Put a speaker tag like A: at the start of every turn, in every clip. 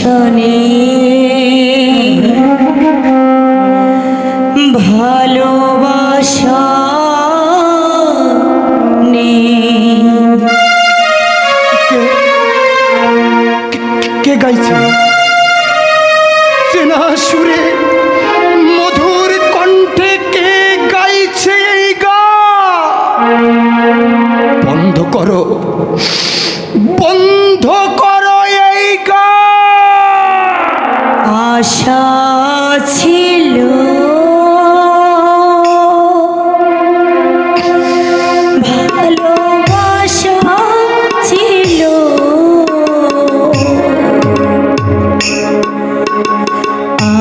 A: শনি ভালোবাসা
B: কে গাইছে চেনা সুরে মধুর কণ্ঠে কে গাইছে এই গান? বন্ধ করো বন্ধ করো এই গান।
A: আশা ছিল ভালোবাসা ছিল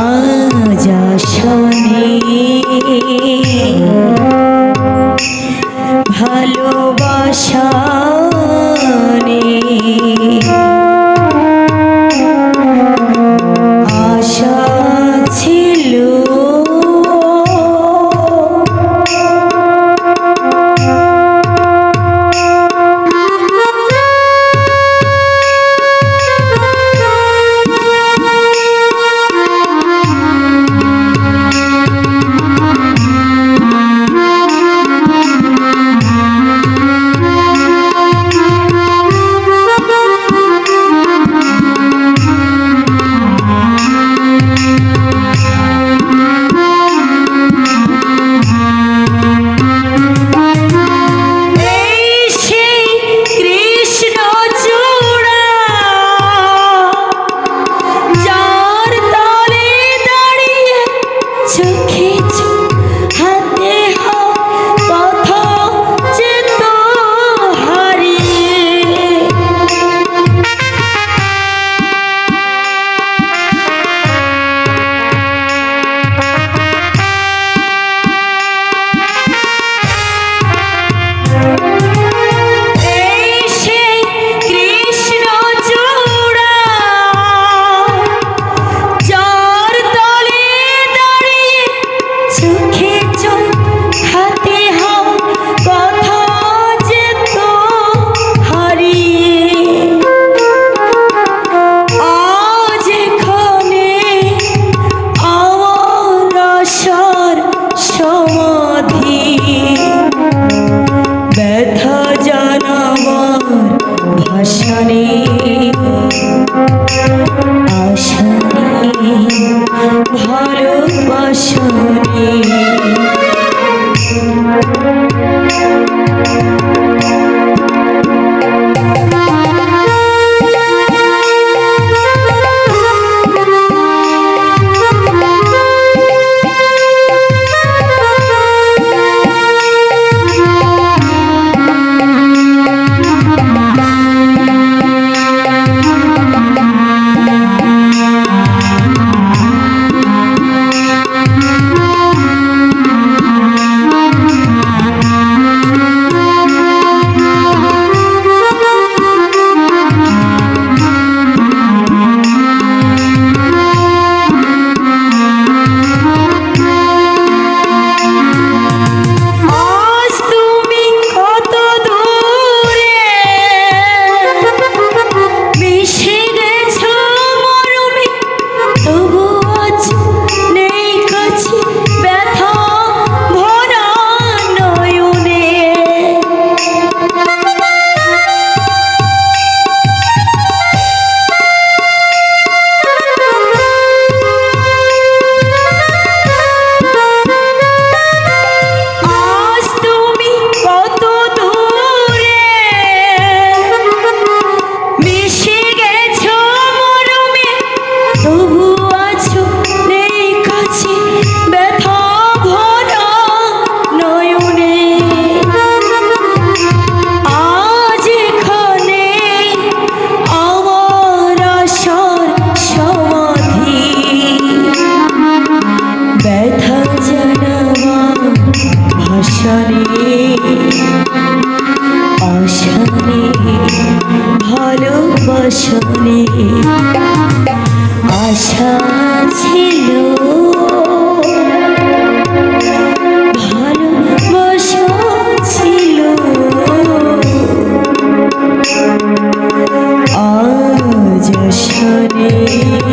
A: আজ আশা নেই ভালোবাসা নেই আশা ছিল ভালোবাসনে আশা ছিল ভালোবাসা ছিল আজ আশা নেই।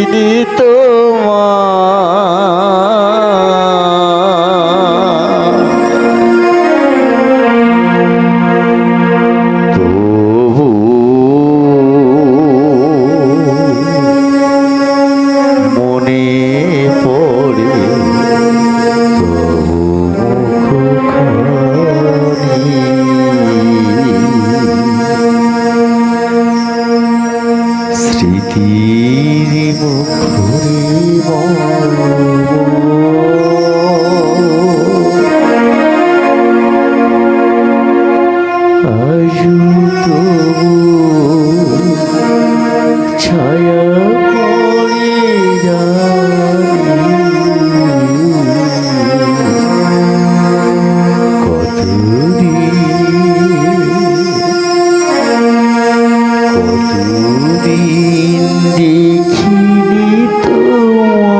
C: দেখিনি তোমার তবু মনে পড়ে তবু মুখখানি স্মৃতির মুখরে আজু তবু ছায়া পড়ে কতদিন দেখিনি তোমার।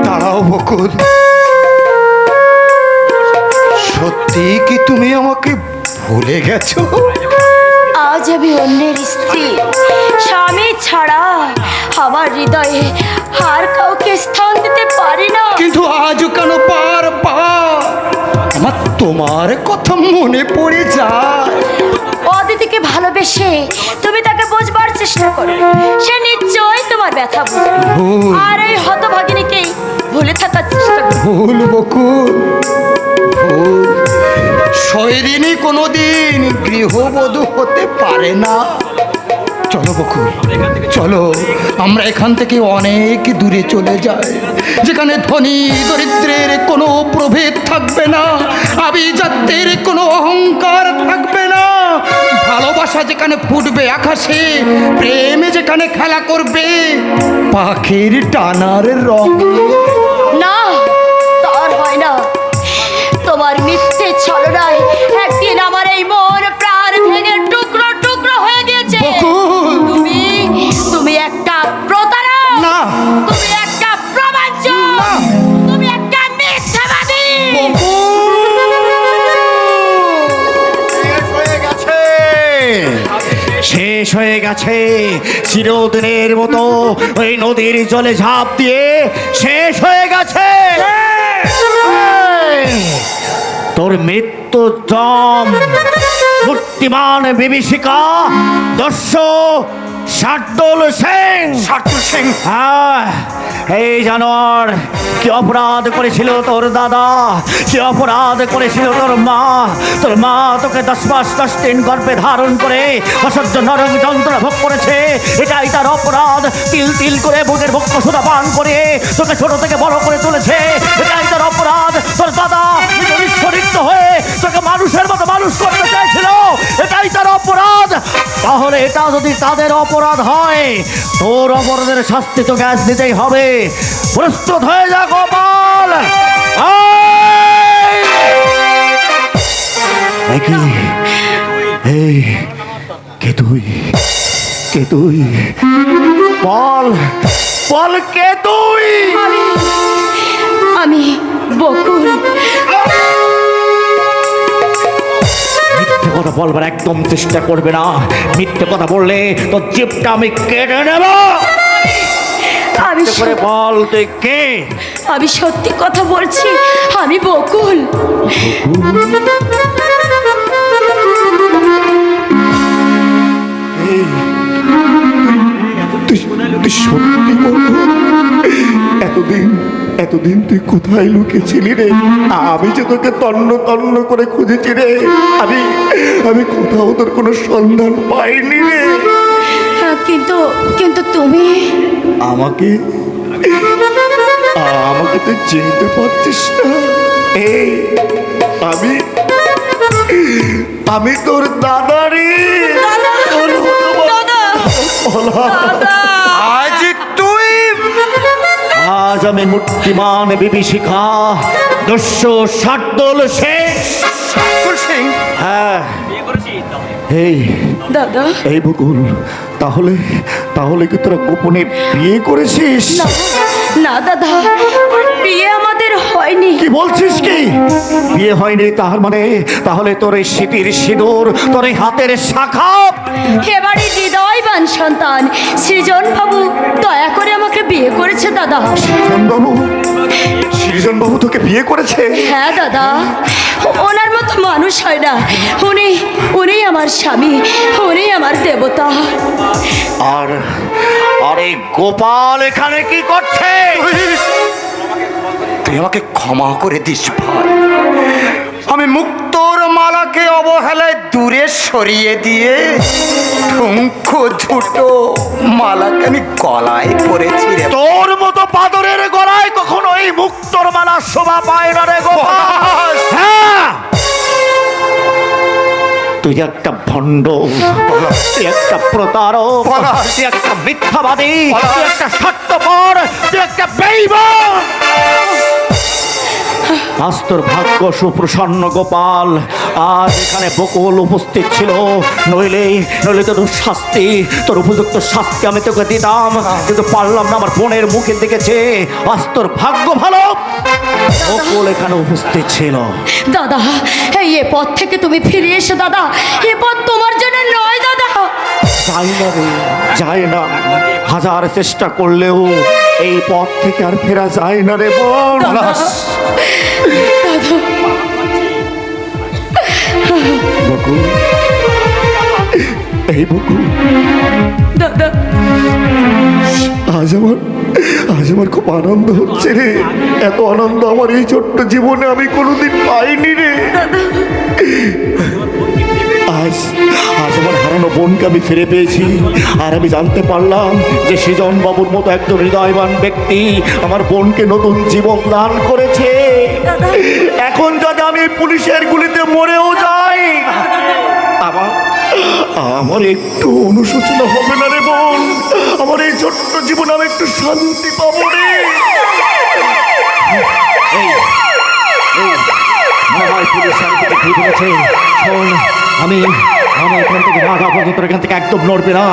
B: দাঁড়াও বকুল, সত্যি কি তুমি আমাকে ভুলে গেছো?
A: আজ আমি অন্যের স্ত্রী, স্বামী ছাড়া আমার হৃদয়ে আর কাউকে স্থান দিতে পারি না।
B: কিন্তু আজও কেন বারবার আমার তোমার কথা মনে পড়ে যায়?
A: অদিতিকে ভালোবেসে তুমি তাকে বোঝবার চেষ্টা করো, সে নিশ্চয়ই তোমার ব্যথা বুঝবে।
B: ভুল।
A: আর এই হতভাগিনীকেই ভুলে থাকার চেষ্টা করো।
B: ভুল বকুল, ভুল। শৈরিনী কোনোদিন গৃহবধূ হতে পারে না। চলো বকুল, চলো আমরা এখান থেকে অনেক দূরে চলে যাই, যেখানে ধনী দরিদ্রের কোনো প্রভেদ থাকবে না, আভিজাত্যের কোনো অহংকার থাকবে না। ভালোবাসা যেখানে ফুটবে আকাশে, প্রেমে যেখানে খেলা করবে পাখির টানার রঙ।
A: না, তার হয় না। তোমার মিথ্যে ছলনায় একদিন আমার এই মন প্রাণ ভেঙে টুকরো টুকরো হয়ে গিয়েছে।
B: বকুল!
A: তুমি একটা প্রতারক,
B: না।
A: তুমি একটা প্রবঞ্চক, তুমি একটা মিথ্যাবাদী।
C: শেষ হয়ে গেছে চিরদিনের মতো ওই নদীর জলে ঝাঁপ দিয়ে শেষ হয়ে গেছে। তোর মৃত্যু জম মূর্তিমান বিভীষিকা দস্য শার্দুল সিং।
B: শার্দুল সিং?
C: হ্যাঁ, এই জানোয়ার কি অপরাধ করেছিল তোর দাদা, কি অপরাধ করেছিল তোর মা। তোর মা তোকে 10 মাস 10 দিন গর্ভে ধারণ করে অসহ্য নরক যন্ত্রণা ভোগ করেছে, এটাই তার অপরাধ। তিল তিল করে বুকের ভক্ষ সুধা পান করে তোকে ছোট থেকে বড় করে তুলেছে, এটাই তার অপরাধ। তোর দাদা নিঃস্বরিক্ত হয়ে তোকে মানুষের মতো মানুষ করতে চাইছিল, এটাই তার অপরাধ। তাহলে এটা যদি তাদের অপরাধ হয়, তোর অপরাধের শাস্তি তো গ্যাস দিতেই হবে। প্রস্তুত হয়ে যা গোপাল। এই কে তুই? কে তুই? বল বল, কে তুই?
A: আমি বকুল।
C: মিথ্যে কথা বলবার একদম চেষ্টা করবে না। মিথ্যে কথা বললে তোর জিভটা আমি কেটে নেব।
A: আমি
C: করে বল তুই কে?
A: আমি সত্যি কথা বলছি, আমি বকুল।
B: তুই সত্যি বলবো? এতদিন তুই কোথায় লুকিয়েছিলি রে? আমি যে তোকে তন্ন তন্ন করে খুঁজেছি রে, আমি কোথাও তোর কোনো সন্ধান পাইনি রে।
A: কিন্তু তুমি
B: আমাকে তুই চিনতে পারছিস না? এই আমি তোর দাদা রে। আজ তুই,
C: আজ আমি মূর্তিমান বিভীষিকা দস্য শার্দুল সিং। হ্যাঁ, এই
A: দাদা।
C: এই বকুল, তাহলে কি তোরা গোপনে বিয়ে করেছিস?
A: না দাদা, বিয়ে আমাদের হয় হয়নি।
C: কি বলছিস কি? বিয়ে হয়নি তার মানে? তাহলে তোর এই স্মৃতির সিঁদুর, তোর এই হাতের শাখা
A: এবারে হৃদয়বান সন্তান সৃজন বাবু দয়া করে আমাকে বিয়ে করেছে দাদা।
B: সৃজনবাবু, সৃজনবাবু তোকে বিয়ে করেছে?
A: হ্যাঁ দাদা, ওনার মতো মানুষ হয় না। উনি উনি আমার স্বামী, উনি আমার দেবতা।
C: আর আরে গোপাল এখানে কি করছে?
D: তুই আমাকে ক্ষমা করে দিস ভাই। আমি মুক্তোর মালাকে অবহেলায় দূরে সরিয়ে দিয়ে ঠুঙ্কো ঝুটো মালাকে আমি গলায় পরেছি রে।
C: তোর মতো পাদরের গলায় কখনো এই মুক্তোর মালা শোভা পায় না রে গোপাল। হ্যাঁ, তুই একটা ভণ্ড, তুই একটা প্রতারক, তুই একটা মিথ্যাবাদী, তুই একটা স্বার্থপর, তুই একটা বেঈমান। আজ তোর ভাগ্য সুপ্রসন্ন গোপাল, আজ এখানে বকুল উপস্থিত ছিল, নইলে নইলে তোর শাস্তি, তোর উপযুক্ত শাস্তি আমি তোকে দিতাম, কিন্তু পারলাম না। আমার বোনের মুখের দিকে চেয়ে আজ তোর ভাগ্য ভালো, বকুল এখানে উপস্থিত ছিল।
A: দাদা এই এ পথ থেকে তুমি ফিরে এসো দাদা, এ পথ তোমার জন্য নয় দাদা।
C: যাই না রে, যায় না। হাজার চেষ্টা করলেও এই পথ থেকে আর ফেরা যায় না রে বোন।
B: বকুল, এই বকুল,
A: দাদা
B: আজ আমার খুব আনন্দ হচ্ছে রে। এত আনন্দ আমার এই ছোট্ট জীবনে আমি কোনোদিন পাইনি রে। আজ আজ আমার হারানো বোনকে আমি ফিরে পেয়েছি, আর আমি জানতে পারলাম যে সৃজন বাবুর মতো একজন হৃদয়বান ব্যক্তি আমার বোনকে নতুন জীবন দান করেছে। এখন যদি আমি পুলিশের গুলিতে মরেও যাই, আমার একটু অনুশোচনা হবে না রে বোন। আমার এই ছোট্ট জীবনে আমি একটু শান্তি পাবো রে।
C: মনে হয় পুলিশ শান্তিকে ঠিক বলেছে। শোন, আমি এখান থেকে না যাওয়া পর্যন্ত এখান থেকে একদম নড়বে না।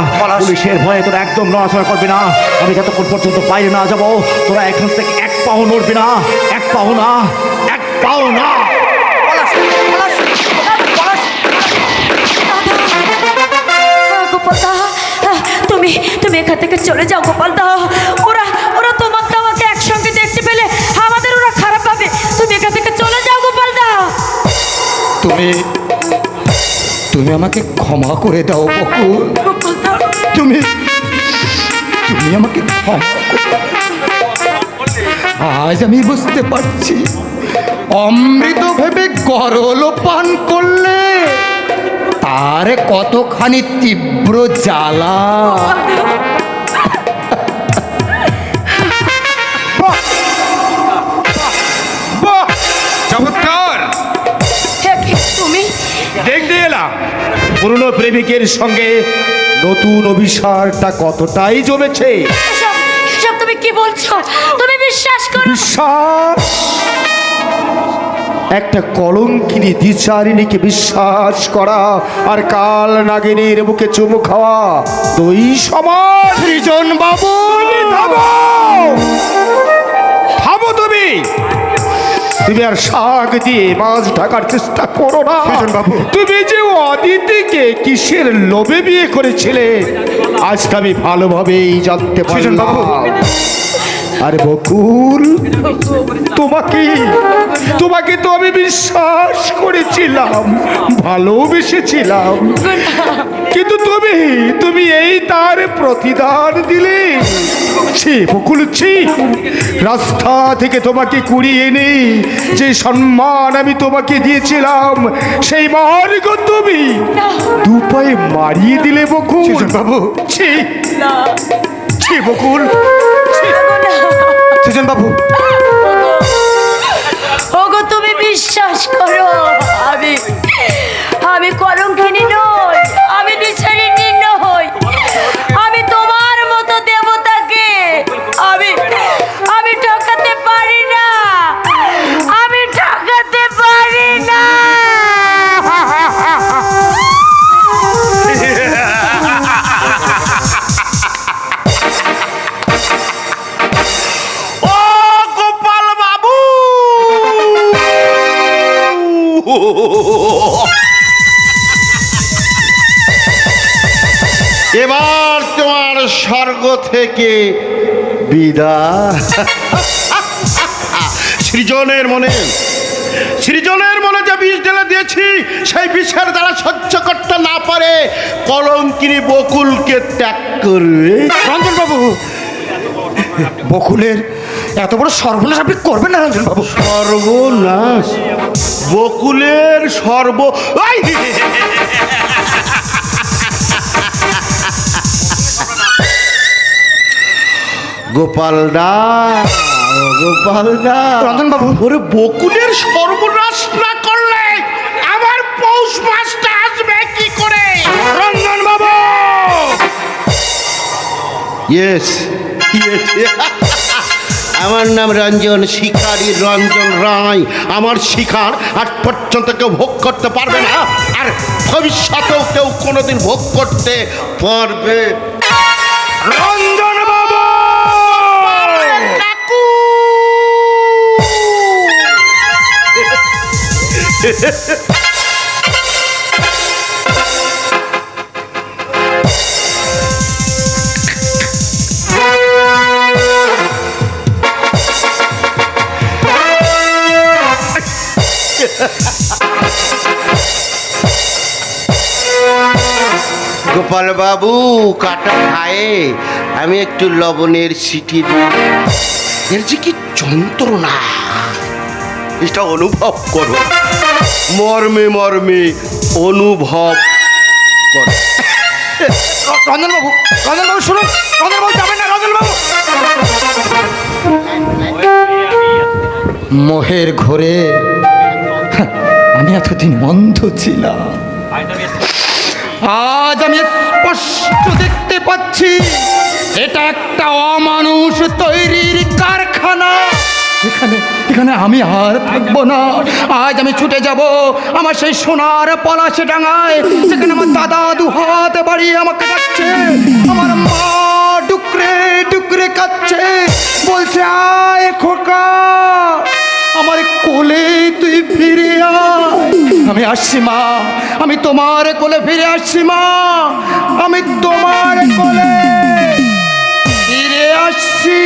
C: পুলিশের ভয়ে তোরা একদম নড়াচড়া করবে না। আমি যতক্ষণ পর্যন্ত বাইরে না যাবো, তোরা এখান থেকে এক পাও নড়বে না, এক পাও না, এক পাও না।
A: গোপাল দা, তুমি তুমি এখান থেকে চলে যাও গোপাল দা। ওরা ওরা তোমাকে আমাকে একসঙ্গে দেখতে পেলে আমাদের ওরা খারাপ পাবে। তুমি এখান থেকে চলে যাও গোপাল দা।
D: তুমি তুমি আমাকে ক্ষমা করে দাও বকুল।
A: গোপাল দা,
D: তুমি তুমি আমাকে ক্ষমা করে দাও। আজ আমি বুঝতে পারছি অমৃত ভেবে গরল পান করলে তার কতখানি তীব্র জ্বালা।
E: চমৎকার
A: তুমি
E: দেখতে এলাম পুরনো প্রেমিকের সঙ্গে নতুন অভিসারটা কতটাই জমেছে।
A: এসব এসব তুমি কি বলছো? তুমি বিশ্বাস করো?
E: বিশ্বাস, একটা কলঙ্কিনী দ্বিচারিণীকে বিশ্বাস করা আর কাল নাগিনীর মুখে চুমু খাওয়া দুই সমান। সৃজন বাবু, থামো তুমি। তুমি আর শাক দিয়ে মাছ ঢাকার চেষ্টা করো না।
B: বাবু,
E: তুমি যে অদিতিকে কিসের লোভে বিয়ে করেছিলে আজকে আমি ভালোভাবেই জানতে পারলাম। আরে বকুল, তোমাকে তো আমি বিশ্বাস করেছিলাম, ভালোবেসেছিলাম, কিন্তু তুমি এই তার প্রতিদান দিলে। ছি বকুল, ছি। রাস্তা থেকে তোমাকে কুড়িয়ে এনে যে সম্মান আমি তোমাকে দিয়েছিলাম সেই মার্গ তুমি দুপায়ে মারিয়ে দিলে বকুল।
B: বাবু,
E: ছি ছি বকুল, ছি।
B: সৃজন বাবু,
A: ওগো তুমি বিশ্বাস করো, আমি কলঙ্কিনী নই, আমি বিচারিণী নই। আমি তোমার মতো দেবতাকে আমি ঠকাতে পারি না, আমি ঠকাতে পারি না।
C: ও গোপাল বাবু,
E: এবার তোমার স্বর্গ থেকে বিদায়। সৃজনের মনে যে বিষ ঢেলে দিয়েছি, সেই বিষের দ্বারা সহ্য করতে না পারে কলঙ্কিনী বকুলকে ত্যাগ করবে।
D: রঞ্জন বাবু, বকুলের এত বড় সর্বনাশ আপনি করবেন না রঞ্জন বাবু।
E: সর্বনাশ? বকুলের গোপালদা, গোপালদা,
D: রঞ্জন বাবু,
E: ওরে বকুলের সর্বনাশ না করলে আমার পৌষ মাসটা আসবে কি করে?
D: রঞ্জন বাবু,
E: ইয়েস, আমার নাম রঞ্জন, শিকারী রঞ্জন রায়। আমার শিকার আজ পর্যন্ত কেউ ভোগ করতে পারবে না, আর ভবিষ্যতেও কেউ কোনোদিন ভোগ করতে পারবে।
D: রঞ্জন বাবু,
E: কাকু, গোপাল বাবু কাটা খায়ে আমি একটু লবণের সিটি দিই। এর যে কি যন্ত্রণা, এটা অনুভব করো, মর্মে মর্মে অনুভব করো।
D: রঞ্জন বাবু, রঞ্জন বাবু শুনুন, রঞ্জন বাবু যাবেন না, রঞ্জন বাবু। মোহের ঘোরে আমি এতদিন অন্ধ ছিলাম, আজ আমি স্পষ্ট দেখতে পাচ্ছি এটা একটা অমানুষ তৈরির কারখানা। এখানে আমি আর থাকবো না। আজ আমি ছুটে যাব আমার সেই সোনার পলাশে ডাঙায়, সেখানে আমার দাদা দুহাত বাড়িয়ে আমাকে ডাকছে, আমার মা ডুকরে ডুকরে কাচ্ছে, বলছে আয় খোকা, আমার কোলে তুই ফিরে আয়। আমি আসছি মা, আমি তোমার কোলে ফিরে আসছি মা, আমি তোমার কোলে ফিরে আসছি।